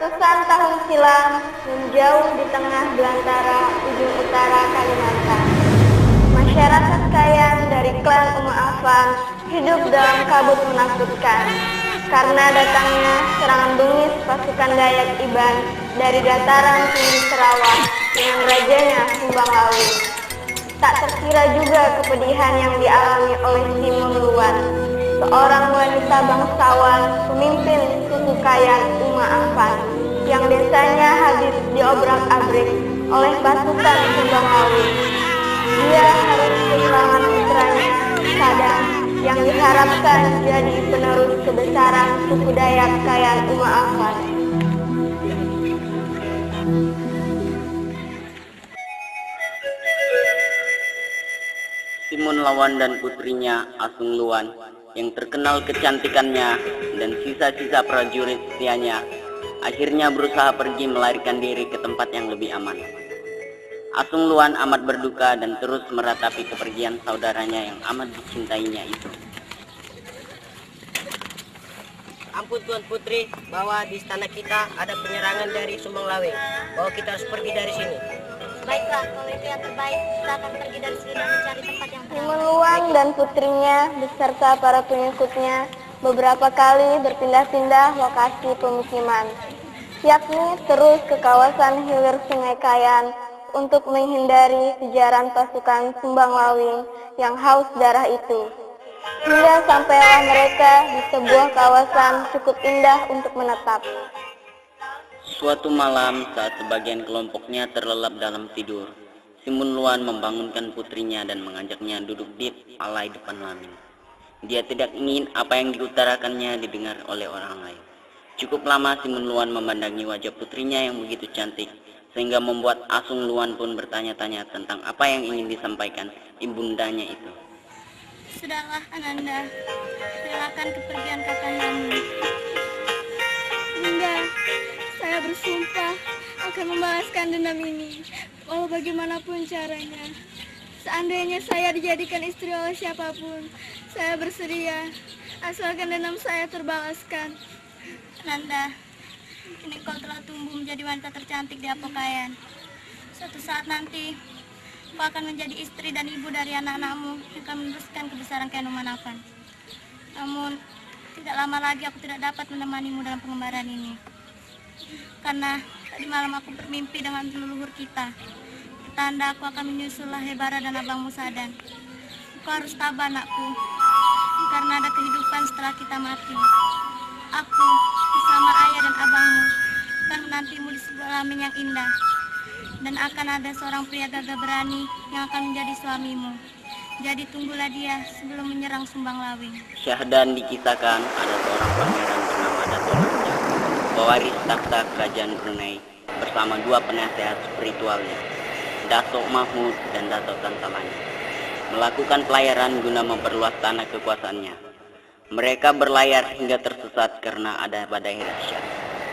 Ratusan tahun silam, menjauh di tengah belantara ujung utara Kalimantan, masyarakat Kayan dari klan Uma Afan hidup dalam kabut menakutkan karena datangnya serangan bengis pasukan Dayak Iban dari dataran tinggi Sarawak dengan rajanya Sumbang Lawi. Tak terkira juga kepedihan yang dialami oleh Timun Luwan, seorang wanita bangsawan pemimpin suku Kayan Uma Afan yang desanya habis diobrak-abrik oleh pasukan Sumbang Lawi. Dia harus kehilangan putranya, Sadam, yang diharapkan jadi penerus kebesaran suku Dayak Kayan Uma Afan. Timun Lawan dan putrinya Asung Luwan yang terkenal kecantikannya dan sisa-sisa prajurit setianya akhirnya berusaha pergi melarikan diri ke tempat yang lebih aman. Asung Luwan amat berduka dan terus meratapi kepergian saudaranya yang amat dicintainya itu. Ampun Tuan Putri, bahwa di istana kita ada penyerangan dari Sumbang Lawi, bahwa kita harus pergi dari sini. Baiklah, kalau itu yang terbaik, kita akan pergi dari sini dan mencari tempat yang tenang. Timun Luwan dan putrinya beserta para pengikutnya beberapa kali berpindah-pindah lokasi pemukiman, yakni terus ke kawasan hilir Sungai Kayan untuk menghindari kejaran pasukan Sumbang Lawi yang haus darah itu. Hingga sampailah mereka di sebuah kawasan cukup indah untuk menetap. Suatu malam saat sebagian kelompoknya terlelap dalam tidur, Timun Luwan membangunkan putrinya dan mengajaknya duduk di palai depan Lamin. Dia tidak ingin apa yang diutarakannya didengar oleh orang lain. Cukup lama Timun Luwan memandangi wajah putrinya yang begitu cantik, sehingga membuat Asung Luwan pun bertanya-tanya tentang apa yang ingin disampaikan ibundanya itu. Sudahlah, Ananda, relakan kepergian kakandamu. Bunda, saya bersumpah akan membalaskan dendam ini, walau bagaimanapun caranya. Seandainya saya dijadikan istri oleh siapapun, saya bersedia, asalkan dendam saya terbalaskan. Ananda, kini kau telah tumbuh menjadi wanita tercantik di Apokayan. Suatu saat nanti, kau akan menjadi istri dan ibu dari anak-anakmu yang akan meneruskan kebesaran Kayan Uma Afan. Namun, tidak lama lagi aku tidak dapat menemanimu dalam pengembaraan ini. Karena tadi malam aku bermimpi dengan leluhur kita. Tanda aku akan menyusul Lahebara dan abangmu Sadan. Kau harus tabah, anakku, karena ada kehidupan setelah kita mati. Aku bersama ayah dan abangmu akan menantimu di sebuah Lamin yang indah. Dan akan ada seorang pria gagah berani yang akan menjadi suamimu. Jadi tunggulah dia sebelum menyerang Sumbang Lawi. Syahdan dikisahkan ada seorang pangeran bernama Dato' Lancang, pewaris takhta kerajaan Brunei bersama dua penasehat spiritualnya, Dato' Mahmud dan Dato' Tantalani, melakukan pelayaran guna memperluas tanah kekuasaannya. Mereka berlayar hingga tersesat karena ada badai dahsyat.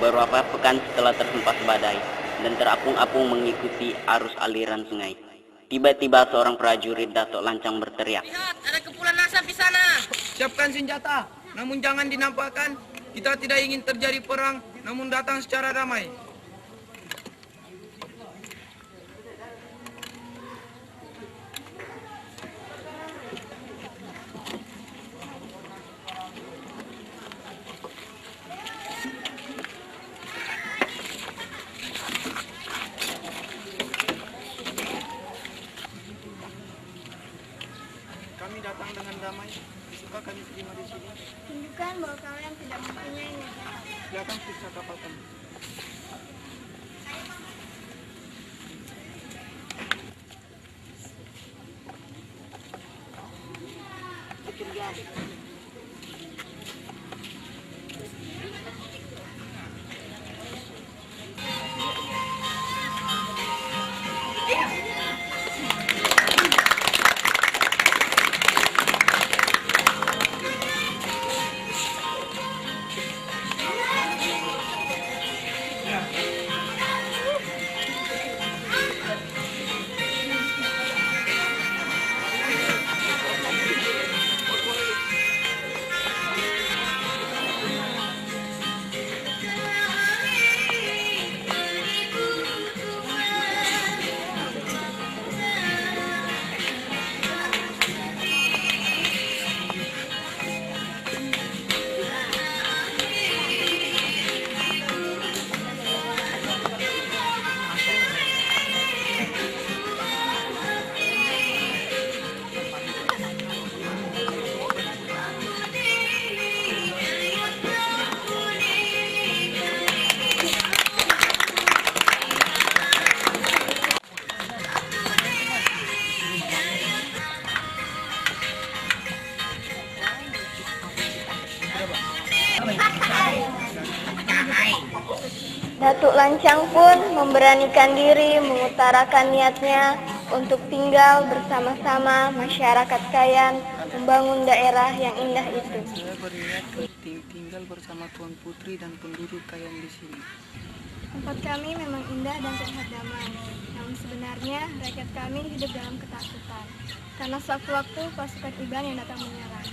Beberapa pekan setelah terhempas badai dan terapung-apung mengikuti arus aliran sungai, tiba-tiba seorang prajurit Dato' Lancang berteriak, Lihat, ada kepulan asap di sana. Siapkan senjata, namun jangan dinampakkan. Kita tidak ingin terjadi perang, namun datang secara damai. Kami datang dengan damai, suka kami terima di sini. Tunjukkan bahwa kalian tidak mempunyainya. Silakan periksa kapal kami. Datuk Lancang pun memberanikan diri mengutarakan niatnya untuk tinggal bersama-sama masyarakat Kayan membangun daerah yang indah itu. Saya berniat tinggal bersama Tuan Putri dan penduduk Kayan di sini. Tempat kami memang indah dan terlihat damai. Namun sebenarnya rakyat kami hidup dalam ketakutan karena sewaktu-waktu pasukan Iban yang datang menyerang.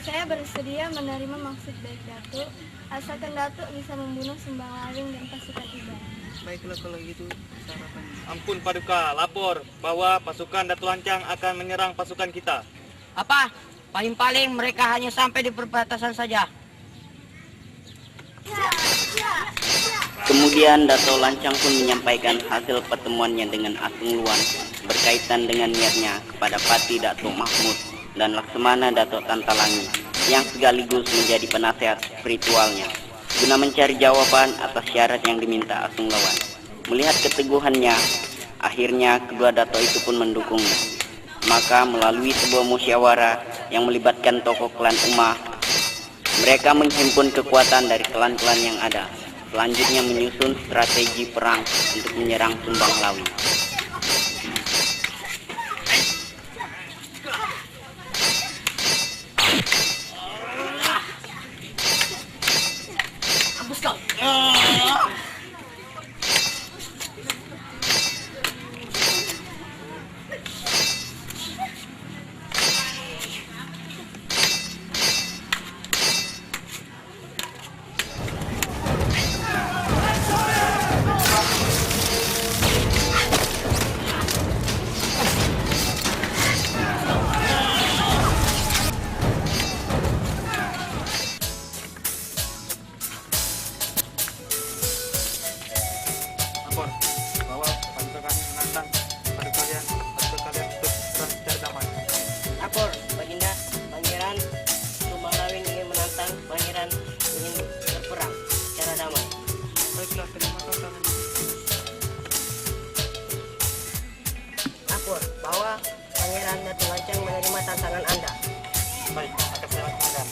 Saya bersedia menerima maksud baik Datuk, asalkan Datuk bisa membunuh Sumbang Lawing dan pasukan Iban. Baiklah kalau gitu sarapannya. Ampun Paduka, lapor bahwa pasukan Datuk Lancang akan menyerang pasukan kita. Apa? Paling-paling mereka hanya sampai di perbatasan saja. Kemudian Datuk Lancang pun menyampaikan hasil pertemuannya dengan Asung Luan berkaitan dengan niatnya kepada Pati Datuk Mahmud dan Laksamana Datuk Tantalangi yang sekaligus menjadi penasehat spiritualnya guna mencari jawaban atas syarat yang diminta Asung Luan. Melihat keteguhannya, akhirnya kedua datuk itu pun mendukungnya. Maka melalui sebuah musyawarah yang melibatkan tokoh klan Umah, mereka menghimpun kekuatan dari klan-klan yang ada. Selanjutnya menyusun strategi perang untuk menyerang Sumbang Lawing. Lapor bahwa pasukan kami menantang pada kalian untuk berperang secara damai. Lapor, Baginda, Pangeran Sumbang Lawing ingin menantang Pangeran ingin berperang secara damai. Baiklah, terima tantangan ini. Lapor bahwa Pangeran Datuk Lancang menerima tantangan Anda. Baik, akan saya laksanakan.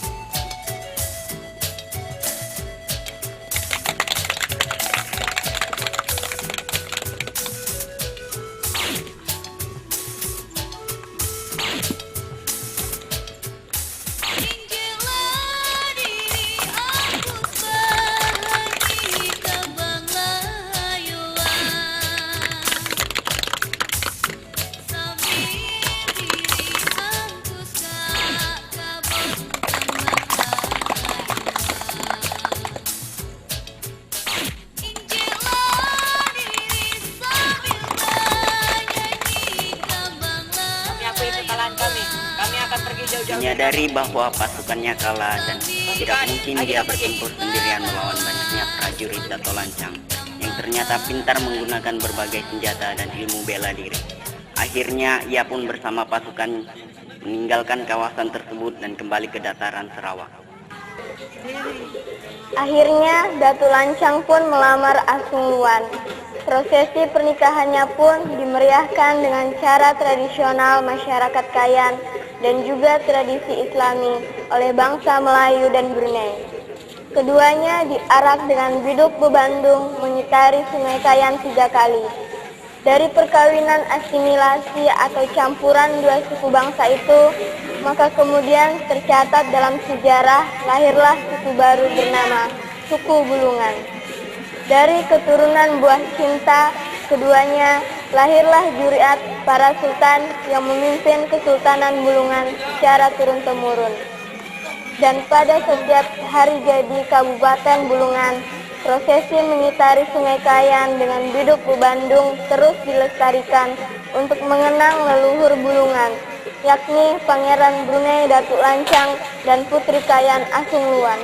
Kami akan pergi jauh-jauh. Menyadari bahwa pasukannya kalah dan tidak mungkin dia bertempur sendirian melawan banyaknya prajurit Datuk Lancang yang ternyata pintar menggunakan berbagai senjata dan ilmu bela diri. Akhirnya ia pun bersama pasukan meninggalkan kawasan tersebut dan kembali ke dataran Sarawak. Akhirnya Datuk Lancang pun melamar Asung Luan. Prosesi pernikahannya pun dimeriahkan dengan cara tradisional masyarakat Kayan dan juga tradisi Islami oleh bangsa Melayu dan Brunei. Keduanya diarak dengan biduk bebandung mengitari Sungai Kayan 3 kali. Dari perkawinan asimilasi atau campuran dua suku bangsa itu, maka kemudian tercatat dalam sejarah lahirlah suku baru bernama Suku Bulungan. Dari keturunan buah cinta keduanya lahirlah juriat para sultan yang memimpin Kesultanan Bulungan secara turun-temurun. Dan pada setiap hari jadi Kabupaten Bulungan, prosesi mengitari Sungai Kayan dengan biduk bebandung terus dilestarikan untuk mengenang leluhur Bulungan, yakni Pangeran Brunei Datuk Lancang dan Putri Kayan Asung Luan.